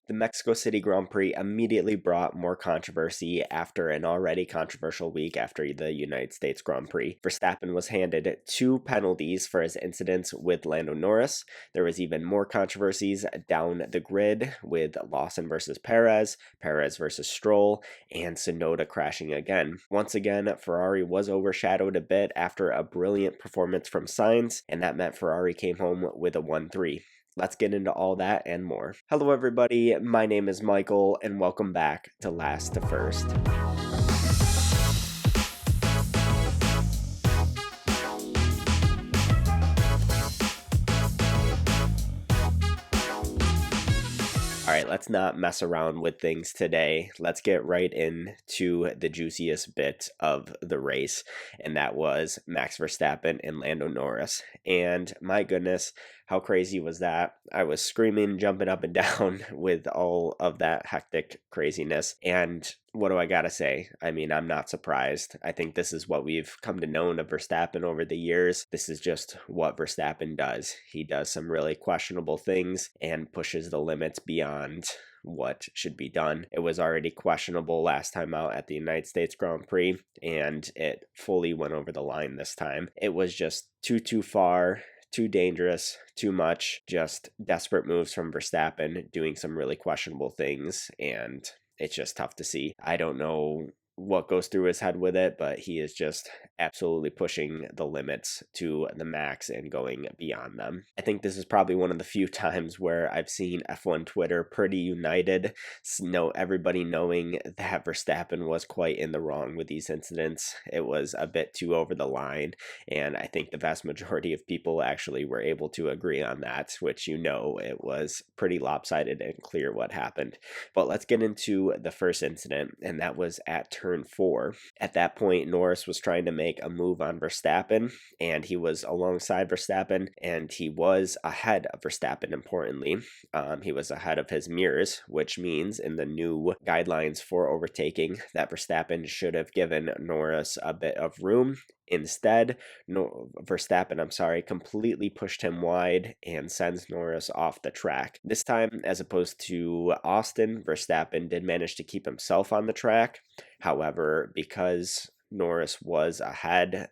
The Mexico City Grand Prix immediately brought more controversy after an already controversial week after the United States Grand Prix. Verstappen was handed 2 penalties for his incidents with Lando Norris. There was even more controversies down the grid with Lawson versus Perez, Perez versus Stroll, and Tsunoda crashing again. Once again, Ferrari was overshadowed a bit after a brilliant performance from Sainz, and that meant Ferrari came home with a 1-3. Let's get into all that and more. Hello everybody, my name is Michael, and welcome back to Last to First. All right, let's not mess around with things today. Let's get right into the juiciest bit of the race, and that was Max Verstappen and Lando Norris. And my goodness, how crazy was that? I was screaming, jumping up and down with all of that hectic craziness. And what do I gotta say? I mean, I'm not surprised. I think this is what we've come to know of Verstappen over the years. This is just what Verstappen does. He does some really questionable things and pushes the limits beyond what should be done. It was already questionable last time out at the United States Grand Prix, and it fully went over the line this time. It was just too far, too dangerous, too much, just desperate moves from Verstappen doing some really questionable things, and it's just tough to see. I don't know what goes through his head with it, but he is just absolutely pushing the limits to the max and going beyond them. I think this is probably one of the few times where I've seen F1 Twitter pretty united, everybody knowing that Verstappen was quite in the wrong with these incidents. It was a bit too over the line, and I think the vast majority of people actually were able to agree on that, which it was pretty lopsided and clear what happened. But let's get into the first incident, and that was at turn 4. At that point, Norris was trying to make a move on Verstappen, and he was alongside Verstappen, and he was ahead of Verstappen, importantly. He was ahead of his mirrors, which means in the new guidelines for overtaking that Verstappen should have given Norris a bit of room. Instead, Verstappen, completely pushed him wide and sends Norris off the track. This time, as opposed to Austin, Verstappen did manage to keep himself on the track. However, because Norris was ahead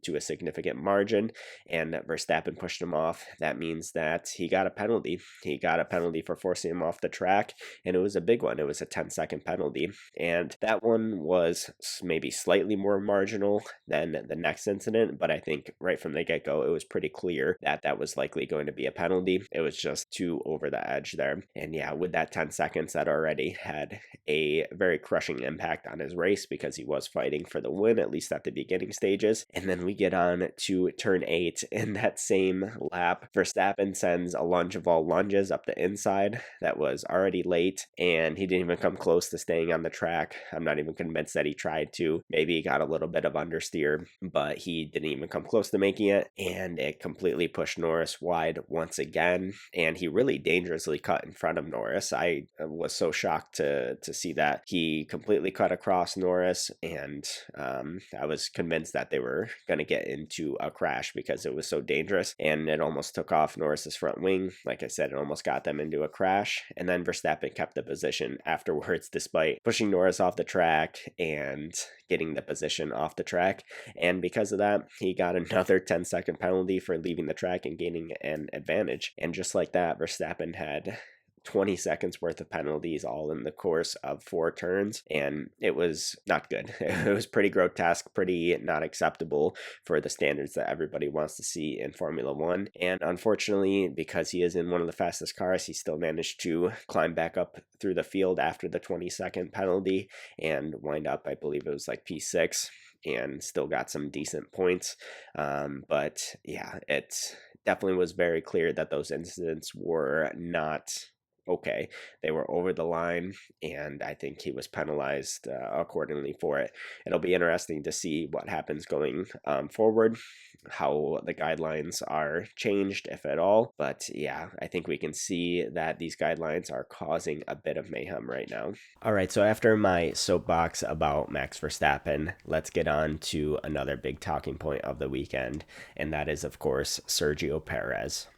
to a significant margin, and Verstappen pushed him off. That means that he got a penalty. He got a penalty for forcing him off the track, and it was a big one. It was a 10-second penalty, and that one was maybe slightly more marginal than the next incident, but I think right from the get-go, it was pretty clear that that was likely going to be a penalty. It was just too over the edge there, and yeah, with that 10 seconds, that already had a very crushing impact on his race because he was fighting for the win, at least at the beginning stages. And then we get on to turn 8. In that same lap, Verstappen sends a lunge of all lunges up the inside that was already late, and he didn't even come close to staying on the track. I'm not even convinced that he tried to. Maybe he got a little bit of understeer, but he didn't even come close to making it, and it completely pushed Norris wide once again, and he really dangerously cut in front of Norris. I was so shocked to see that. He completely cut across Norris, and I was convinced that they were going to get into a crash because it was so dangerous, and it almost took off Norris's front wing. Like I said, it almost got them into a crash, and then Verstappen kept the position afterwards despite pushing Norris off the track and getting the position off the track, and because of that, he got another 10-second penalty for leaving the track and gaining an advantage. And just like that, Verstappen had 20 seconds worth of penalties all in the course of 4 turns, and it was not good. It was pretty grotesque, pretty not acceptable for the standards that everybody wants to see in Formula 1, and unfortunately, because he is in one of the fastest cars, he still managed to climb back up through the field after the 20-second penalty and wind up, I believe it was like P6, and still got some decent points. But yeah, it definitely was very clear that those incidents were not okay. They were over the line, and I think he was penalized accordingly for it. It'll be interesting to see what happens going forward, how the guidelines are changed, if at all. But yeah, I think we can see that these guidelines are causing a bit of mayhem right now. All right, so after my soapbox about Max Verstappen, let's get on to another big talking point of the weekend, and that is, of course, Sergio Perez.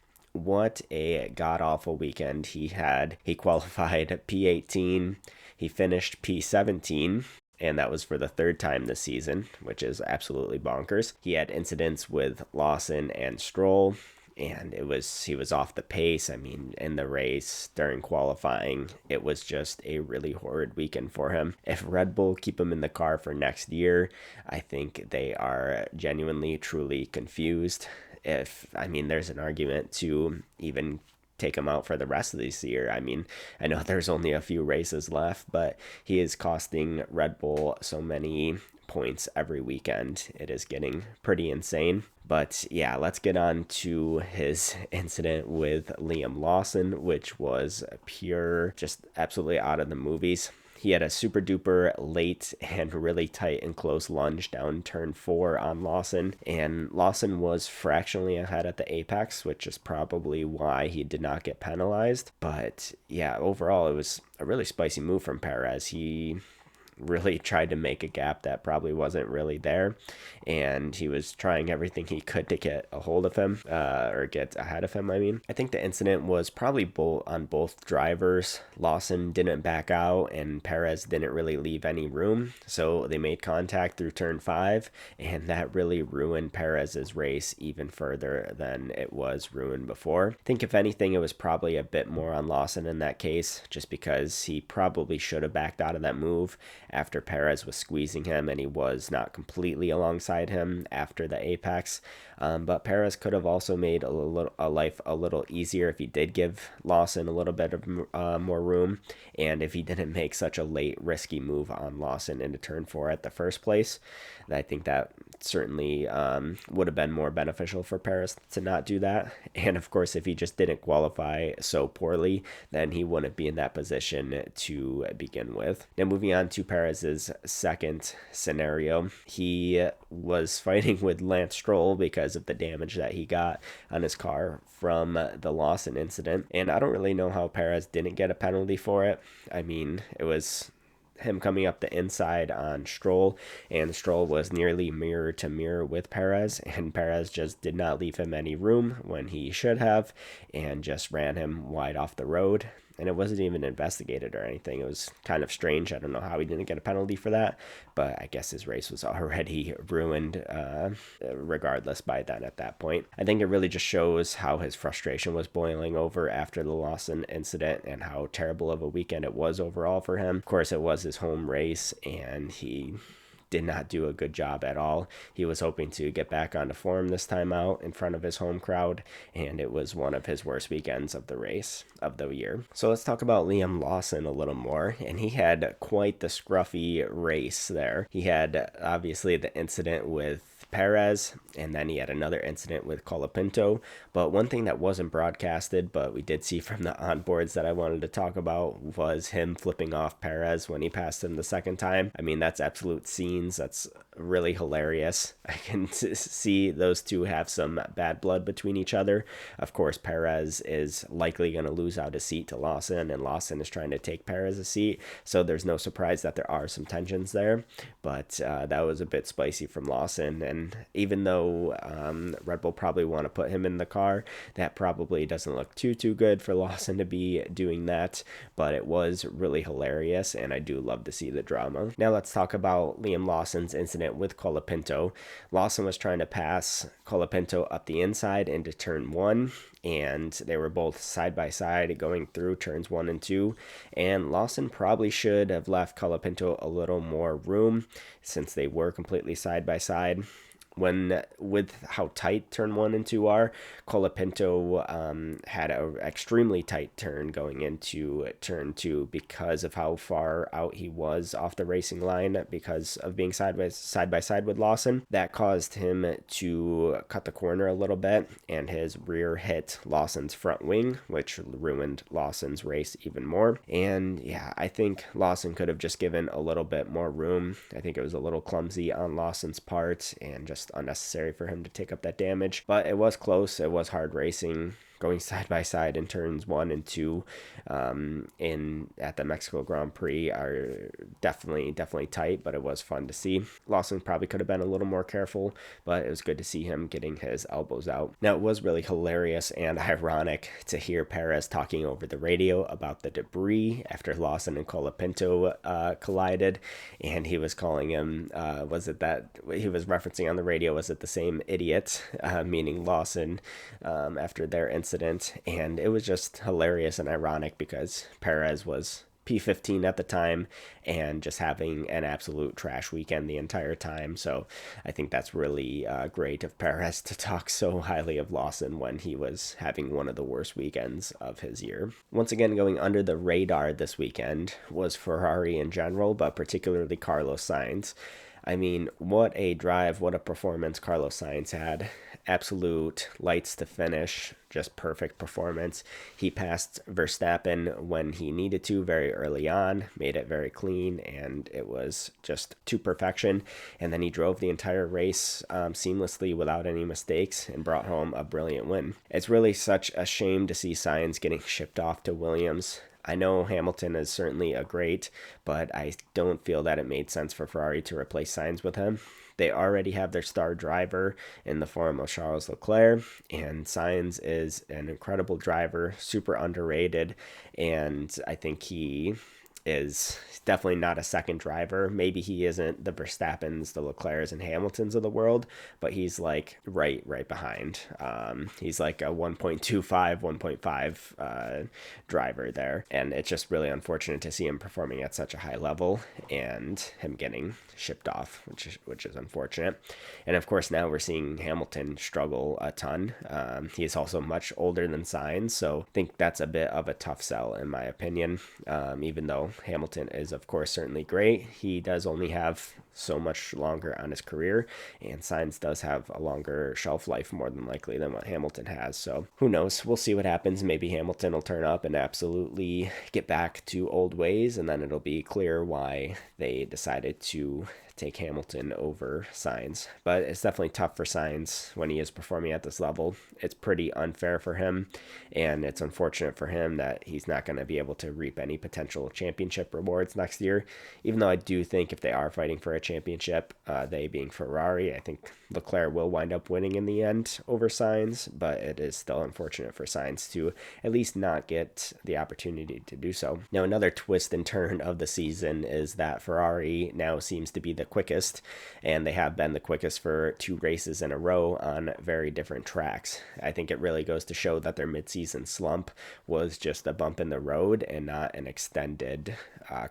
what a god-awful weekend he had. He qualified P18, he finished P17, and that was for the third time this season, which is absolutely bonkers. He had incidents with Lawson and Stroll, and he was off the pace. I mean, in the race during qualifying, it was just a really horrid weekend for him. If Red Bull keep him in the car for next year, I think they are genuinely, truly confused. There's an argument to even take him out for the rest of this year. I mean, I know there's only a few races left, but he is costing Red Bull so many points every weekend. It is getting pretty insane. But yeah, let's get on to his incident with Liam Lawson, which was pure, just absolutely out of the movies. He had a super duper late and really tight and close lunge down turn 4 on Lawson, and Lawson was fractionally ahead at the apex, which is probably why he did not get penalized. But yeah, overall, it was a really spicy move from Perez. He really tried to make a gap that probably wasn't really there, and he was trying everything he could to get a hold of him, or get ahead of him. I think the incident was probably on both drivers. Lawson didn't back out and Perez didn't really leave any room, so they made contact through turn 5, and that really ruined Perez's race even further than it was ruined before. I think if anything, it was probably a bit more on Lawson in that case, just because he probably should have backed out of that move after Perez was squeezing him, and he was not completely alongside him after the apex. But Perez could have also made life a little easier if he did give Lawson a little bit of more room, and if he didn't make such a late risky move on Lawson into turn 4 at the first place. I think that certainly would have been more beneficial for Perez to not do that. And of course, if he just didn't qualify so poorly, then he wouldn't be in that position to begin with. Now moving on to Perez's second scenario, he was fighting with Lance Stroll because of the damage that he got on his car from the Lawson incident. And I don't really know how Perez didn't get a penalty for it. I mean, it was him coming up the inside on Stroll, and Stroll was nearly mirror to mirror with Perez, and Perez just did not leave him any room when he should have, and just ran him wide off the road. And it wasn't even investigated or anything. It was kind of strange. I don't know how he didn't get a penalty for that, but I guess his race was already ruined regardless by then at that point. I think it really just shows how his frustration was boiling over after the Lawson incident and how terrible of a weekend it was overall for him. Of course, it was his home race, and he did not do a good job at all. He was hoping to get back onto form this time out in front of his home crowd, and it was one of his worst weekends of the race of the year. So let's talk about Liam Lawson a little more, and he had quite the scruffy race there. He had obviously the incident with Perez, and then he had another incident with Colapinto. But one thing that wasn't broadcasted, but we did see from the onboards that I wanted to talk about, was him flipping off Perez when he passed him the second time. I mean, that's absolute scenes. That's really hilarious. I can see those two have some bad blood between each other. Of course, Perez is likely going to lose out a seat to Lawson, and Lawson is trying to take Perez's seat, so there's no surprise that there are some tensions there. But that was a bit spicy from Lawson, and even though Red Bull probably want to put him in the car, that probably doesn't look too good for Lawson to be doing that, but it was really hilarious, and I do love to see the drama. Now let's talk about Liam Lawson's incident with Colapinto. Lawson was trying to pass Colapinto up the inside into turn 1, and they were both side by side going through turns 1 and 2, and Lawson probably should have left Colapinto a little more room since they were completely side by side. With how tight turn 1 and 2 are, Colapinto had an extremely tight turn going into turn 2 because of how far out he was off the racing line because of being side by side with Lawson. That caused him to cut the corner a little bit, and his rear hit Lawson's front wing, which ruined Lawson's race even more. And yeah, I think Lawson could have just given a little bit more room. I think it was a little clumsy on Lawson's part and just unnecessary for him to take up that damage, but it was close. It was hard racing. going side by side in turns 1 and 2 in at the Mexico Grand Prix are definitely tight, but it was fun to see. Lawson probably could have been a little more careful, but it was good to see him getting his elbows out. Now, it was really hilarious and ironic to hear Perez talking over the radio about the debris after Lawson and Colapinto collided, and he was calling him, was it that he was referencing on the radio, was it the same idiot, meaning Lawson, after their incident. And it was just hilarious and ironic because Perez was P15 at the time and just having an absolute trash weekend the entire time. So I think that's really great of Perez to talk so highly of Lawson when he was having one of the worst weekends of his year. Once again, going under the radar this weekend was Ferrari in general, but particularly Carlos Sainz. I mean, what a drive, what a performance Carlos Sainz had. Absolute lights to finish, just perfect performance. He passed Verstappen when he needed to very early on, made it very clean, and it was just to perfection. And then he drove the entire race seamlessly without any mistakes and brought home a brilliant win. It's really such a shame to see Sainz getting shipped off to Williams. I know Hamilton is certainly a great, but I don't feel that it made sense for Ferrari to replace Sainz with him. They already have their star driver in the form of Charles Leclerc, and Sainz is an incredible driver, super underrated, and I think he is definitely not a second driver. Maybe he isn't the Verstappens, the Leclercs, and Hamiltons of the world, but he's like right behind. He's like a 1.25, 1.5 driver there, and it's just really unfortunate to see him performing at such a high level and him getting shipped off, which is unfortunate. And of course, now we're seeing Hamilton struggle a ton. He's also much older than Sainz, so I think that's a bit of a tough sell in my opinion. Even though Hamilton is, of course, certainly great, he does only have so much longer on his career, and Sainz does have a longer shelf life more than likely than what Hamilton has. So who knows? We'll see what happens. Maybe Hamilton will turn up and absolutely get back to old ways, and then it'll be clear why they decided to take Hamilton over Sainz. But it's definitely tough for Sainz when he is performing at this level. It's pretty unfair for him, and it's unfortunate for him that he's not going to be able to reap any potential championship rewards next year, even though I do think if they are fighting for a championship, they being Ferrari, I think Leclerc will wind up winning in the end over Sainz, but it is still unfortunate for Sainz to at least not get the opportunity to do so. Now, another twist and turn of the season is that Ferrari now seems to be the quickest, and they have been the quickest for 2 races in a row on very different tracks. I think it really goes to show that their mid-season slump was just a bump in the road and not an extended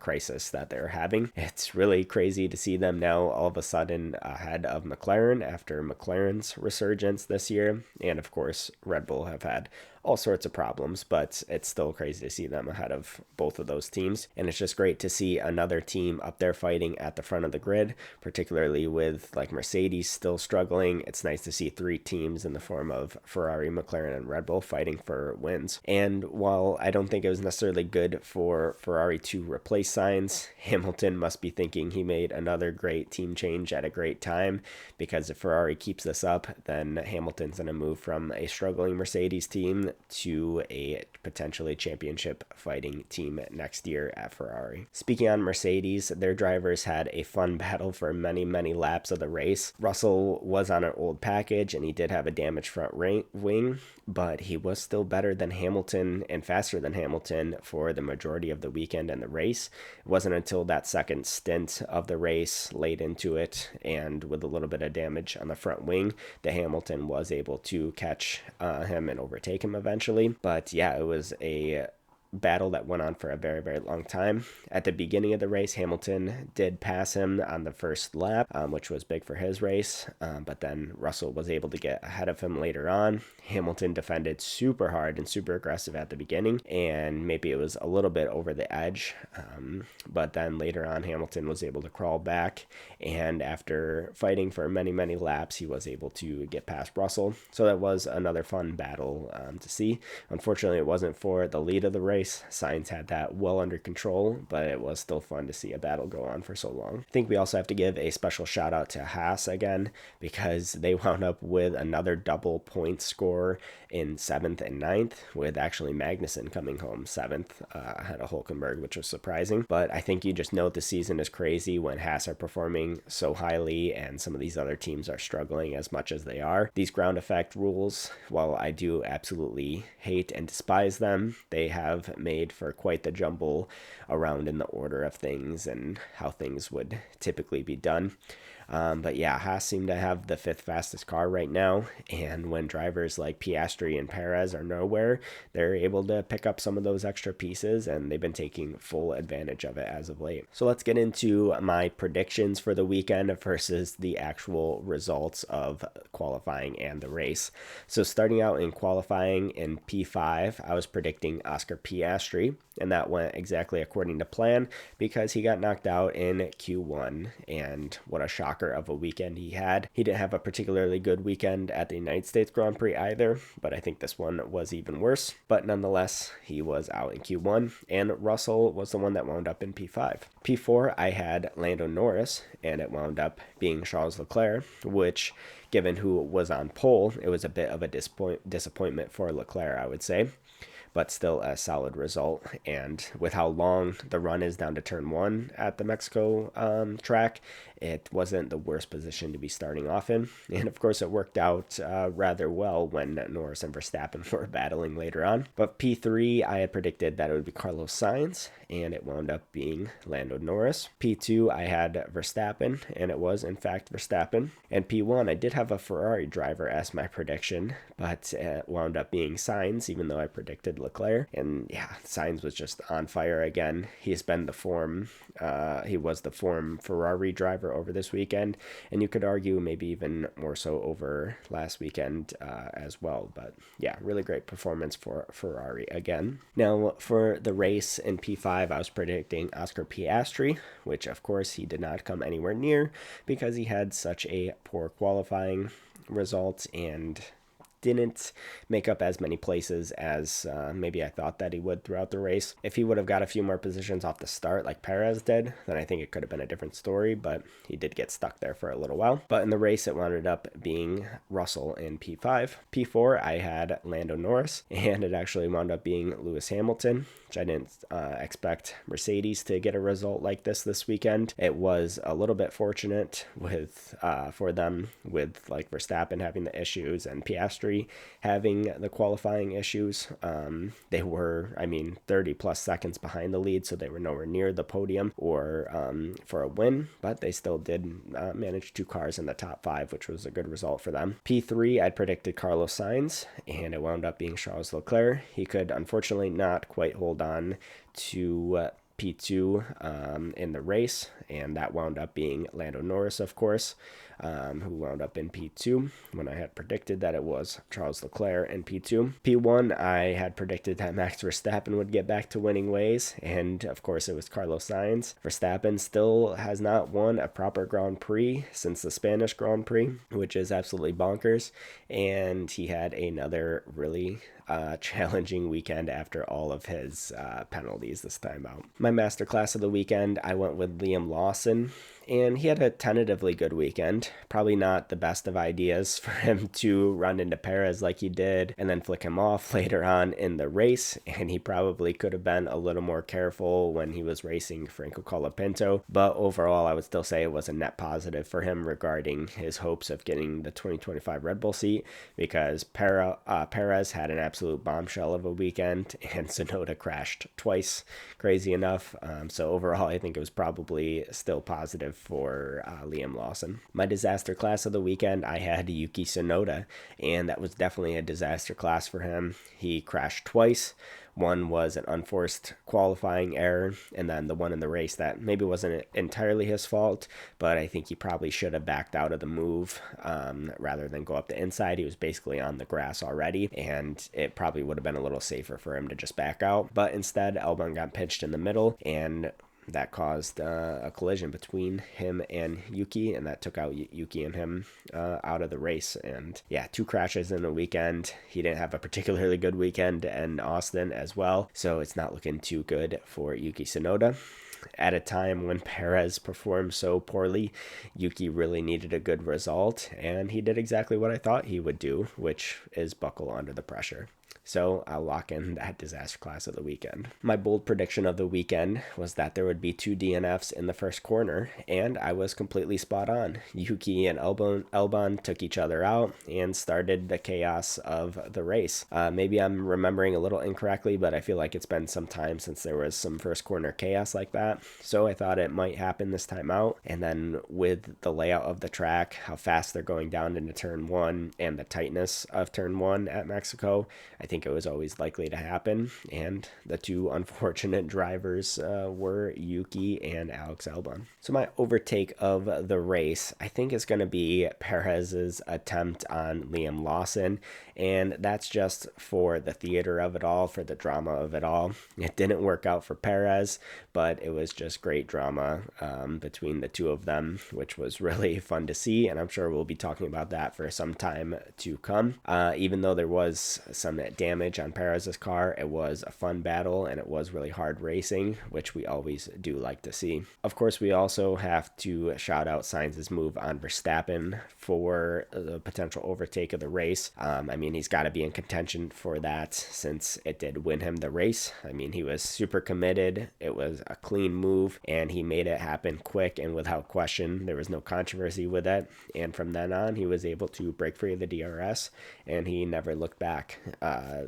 crisis that they're having. It's really crazy to see them now all of a sudden ahead of McLaren after McLaren's resurgence this year, and of course Red Bull have had all sorts of problems, but it's still crazy to see them ahead of both of those teams. And it's just great to see another team up there fighting at the front of the grid, particularly with like Mercedes still struggling. It's nice to see 3 teams in the form of Ferrari, McLaren, and Red Bull fighting for wins. And while I don't think it was necessarily good for Ferrari to replace Sainz, Hamilton must be thinking he made another great team change at a great time, because if Ferrari keeps this up, then Hamilton's going to move from a struggling Mercedes team to a potentially championship fighting team next year at Ferrari. Speaking on Mercedes, their drivers had a fun battle for many laps of the race. Russell was on an old package and he did have a damaged front wing, but he was still better than Hamilton and faster than Hamilton for the majority of the weekend and the race. It wasn't until that second stint of the race late into it and with a little bit of damage on the front wing that Hamilton was able to catch him and overtake him eventually. But yeah, it was a battle that went on for a very long time. At the beginning of the race, Hamilton did pass him on the first lap, which was big for his race, but then Russell was able to get ahead of him later on. Hamilton defended super hard and super aggressive at the beginning, and maybe it was a little bit over the edge, but then later on Hamilton was able to crawl back, and after fighting for many laps, he was able to get past Russell. So that was another fun battle to see. Unfortunately, it wasn't for the lead of the race, race. Sainz had that well under control, but it was still fun to see a battle go on for so long. I think we also have to give a special shout out to Haas again, because they wound up with another double point score in 7th and 9th, with actually Magnussen coming home 7th ahead of Hülkenberg, which was surprising. But I think you just know the season is crazy when Haas are performing so highly and some of these other teams are struggling as much as they are. These ground effect rules, while I do absolutely hate and despise them, they have made for quite the jumble around in the order of things and how things would typically be done. But yeah, Haas seem to have the 5th fastest car right now, and when drivers like Piastri and Perez are nowhere, they're able to pick up some of those extra pieces, and they've been taking full advantage of it as of late. So let's get into my predictions for the weekend versus the actual results of qualifying and the race. So starting out in qualifying in P5, I was predicting Oscar Piastri, and that went exactly according to plan because he got knocked out in Q1, and what a shocker of a weekend he had. He didn't have a particularly good weekend at the United States Grand Prix either, but I think this one was even worse. But nonetheless, he was out in Q1, and Russell was the one that wound up in P5. P4, I had Lando Norris, and it wound up being Charles Leclerc, which, given who was on pole, it was a bit of a disappointment for Leclerc, I would say, but still a solid result. And with how long the run is down to turn 1 at the Mexico track, it wasn't the worst position to be starting off in. And of course, it worked out rather well when Norris and Verstappen were battling later on. But P3, I had predicted that it would be Carlos Sainz, and it wound up being Lando Norris. P2, I had Verstappen, and it was in fact Verstappen. And P1, I did have a Ferrari driver as my prediction, but it wound up being Sainz, even though I predicted Leclerc. And yeah, Sainz was just on fire again. He's been the form, he was the form Ferrari driver over this weekend, and you could argue maybe even more so over last weekend as well. But yeah, really great performance for Ferrari again. Now for the race in P5, I was predicting Oscar Piastri, which of course he did not come anywhere near because he had such a poor qualifying result and didn't make up as many places as maybe I thought that he would throughout the race. If he would have got a few more positions off the start like Perez did, then I think it could have been a different story, but he did get stuck there for a little while. But in the race, it wound up being Russell in P5. P4, I had Lando Norris, and it actually wound up being Lewis Hamilton, which I didn't expect Mercedes to get a result like this weekend. It was a little bit fortunate with for them, with like Verstappen having the issues and Piastri having the qualifying issues. They were, 30 plus seconds behind the lead, so they were nowhere near the podium or for a win, but they still did manage 2 cars in the top 5, which was a good result for them. P3, I'd predicted Carlos Sainz, and it wound up being Charles Leclerc. He could unfortunately not quite hold on to P2 in the race, and that wound up being Lando Norris, of course, who wound up in P2 when I had predicted that it was Charles Leclerc in P2. P1, I had predicted that Max Verstappen would get back to winning ways, and of course it was Carlos Sainz. Verstappen still has not won a proper Grand Prix since the Spanish Grand Prix, which is absolutely bonkers, and he had another really challenging weekend after all of his penalties this time out. My masterclass of the weekend, I went with Liam Lawson, and he had a tentatively good weekend. Probably not the best of ideas for him to run into Perez like he did and then flick him off later on in the race, and he probably could have been a little more careful when he was racing Franco Colapinto, but overall I would still say it was a net positive for him regarding his hopes of getting the 2025 Red Bull seat, because Perez had an absolute bombshell of a weekend, and Tsunoda crashed twice, crazy enough. So overall I think it was probably still positive for Liam Lawson. My disaster class of the weekend, I had Yuki Tsunoda, and that was definitely a disaster class for him. He crashed twice. One was an unforced qualifying error, and then the one in the race that maybe wasn't entirely his fault, but I think he probably should have backed out of the move rather than go up the inside. He was basically on the grass already, and it probably would have been a little safer for him to just back out. But instead, Albon got pinched in the middle, and that caused a collision between him and Yuki, and that took out Yuki and him out of the race. And yeah, 2 crashes in a weekend. He didn't have a particularly good weekend in Austin as well, so it's not looking too good for Yuki Tsunoda. At a time when Perez performed so poorly, Yuki really needed a good result, and he did exactly what I thought he would do, which is buckle under the pressure. So I'll lock in that disaster class of the weekend. My bold prediction of the weekend was that there would be 2 DNFs in the first corner, and I was completely spot on. Yuki and Albon took each other out and started the chaos of the race. Maybe I'm remembering a little incorrectly, but I feel like it's been some time since there was some first corner chaos like that. So I thought it might happen this time out. And then with the layout of the track, how fast they're going down into turn 1, and the tightness of turn 1 at Mexico, I think it was always likely to happen. And the 2 unfortunate drivers were Yuki and Alex Albon. So my overtake of the race, I think, is going to be Perez's attempt on Liam Lawson. And that's just for the theater of it all, for the drama of it all. It didn't work out for Perez, but it was just great drama between the 2 of them, which was really fun to see. And I'm sure we'll be talking about that for some time to come. Even though there was some damage on Perez's car, it was a fun battle, and it was really hard racing, which we always do like to see. Of course, we also have to shout out Sainz's move on Verstappen for the potential overtake of the race. I mean, he's got to be in contention for that since it did win him the race. I mean, he was super committed. It was a clean move, and he made it happen quick and without question. There was no controversy with it. And from then on, he was able to break free of the DRS, and he never looked back.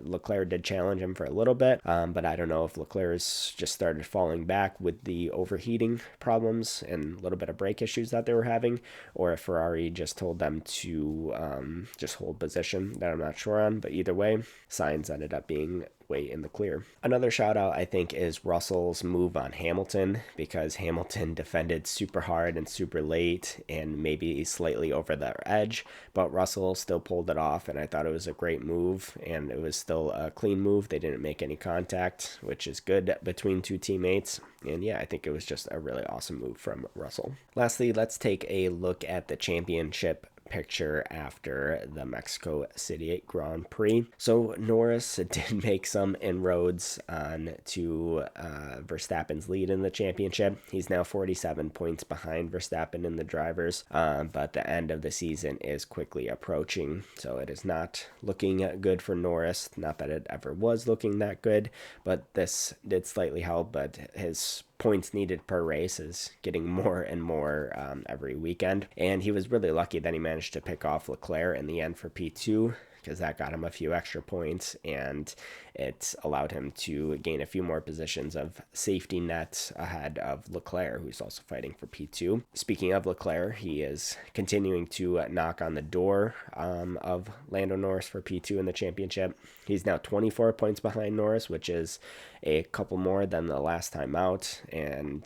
Leclerc did challenge him for a little bit, but I don't know if Leclerc's just started falling back with the overheating problems and a little bit of brake issues that they were having, or if Ferrari just told them to just hold position. That I'm not sure on, but either way, Sainz ended up being way in the clear. Another shout out, I think, is Russell's move on Hamilton, because Hamilton defended super hard and super late and maybe slightly over the edge, but Russell still pulled it off, and I thought it was a great move, and it was still a clean move. They didn't make any contact, which is good between 2 teammates. And yeah, I think it was just a really awesome move from Russell. Lastly, let's take a look at the championship picture after the Mexico City Grand Prix. So Norris did make some inroads on to Verstappen's lead in the championship. He's now 47 points behind Verstappen in the drivers, but the end of the season is quickly approaching, so it is not looking good for Norris. Not that it ever was looking that good, but this did slightly help, but his points needed per race is getting more and more every weekend. And he was really lucky that he managed to pick off Leclerc in the end for P2, because that got him a few extra points, and it allowed him to gain a few more positions of safety net ahead of Leclerc, who's also fighting for P2. Speaking of Leclerc, he is continuing to knock on the door of Lando Norris for P2 in the championship. He's now 24 points behind Norris, which is a couple more than the last time out, and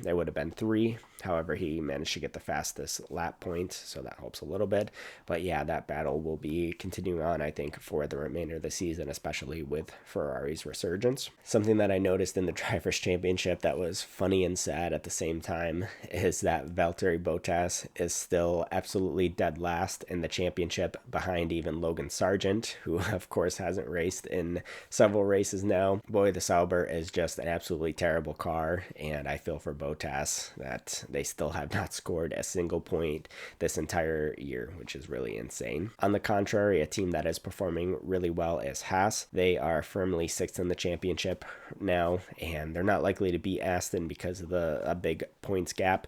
there would have been 3. However, he managed to get the fastest lap point, so that helps a little bit. But yeah, that battle will be continuing on, I think, for the remainder of the season, especially with Ferrari's resurgence. Something that I noticed in the Drivers' Championship that was funny and sad at the same time is that Valtteri Bottas is still absolutely dead last in the championship, behind even Logan Sargent, who of course hasn't raced in several races now. Boy, the Sauber is just an absolutely terrible car, and I feel for Bottas that they still have not scored a single point this entire year, which is really insane. On the contrary, a team that is performing really well is Haas. They are firmly 6th in the championship now, and they're not likely to beat Aston because of a big points gap,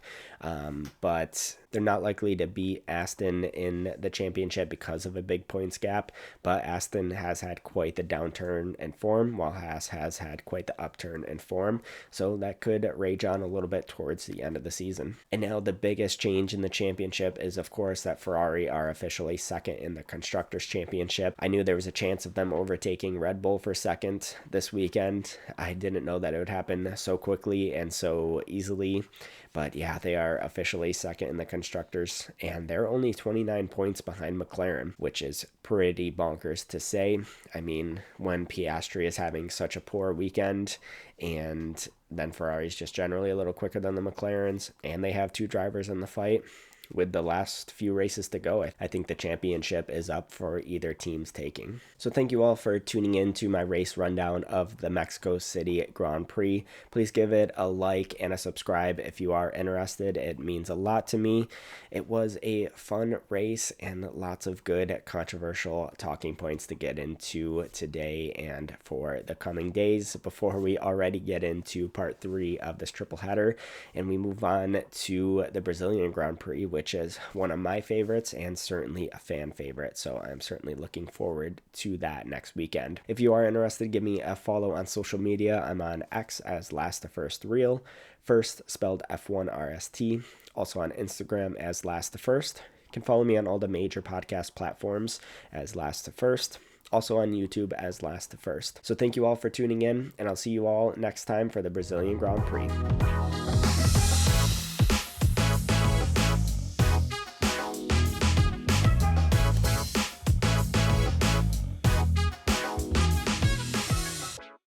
but they're not likely to beat Aston in the championship because of a big points gap, but Aston has had quite the downturn in form, while Haas has had quite the upturn in form, so that could rage on a little bit towards the end of the season. And now the biggest change in the championship is, of course, that Ferrari are officially 2nd in the Constructors' Championship. I knew there was a chance of them overtaking Red Bull for 2nd this weekend. I didn't know that it would happen so quickly and so easily. But yeah, they are officially 2nd in the Constructors, and they're only 29 points behind McLaren, which is pretty bonkers to say. I mean, when Piastri is having such a poor weekend, and then Ferrari's just generally a little quicker than the McLarens, and they have two drivers in the fight. With the last few races to go, I think the championship is up for either team's taking. So thank you all for tuning in to my race rundown of the Mexico City Grand Prix. Please give it a like and a subscribe if you are interested. It means a lot to me. It was a fun race and lots of good controversial talking points to get into today and for the coming days before we already get into part 3 of this triple header and we move on to the Brazilian Grand Prix, which is one of my favorites and certainly a fan favorite. So I'm certainly looking forward to that next weekend. If you are interested, give me a follow on social media. I'm on X as Last to First Real, first spelled F1RST. Also on Instagram as Last to First. You can follow me on all the major podcast platforms as Last to First. Also on YouTube as Last to First. So thank you all for tuning in, and I'll see you all next time for the Brazilian Grand Prix.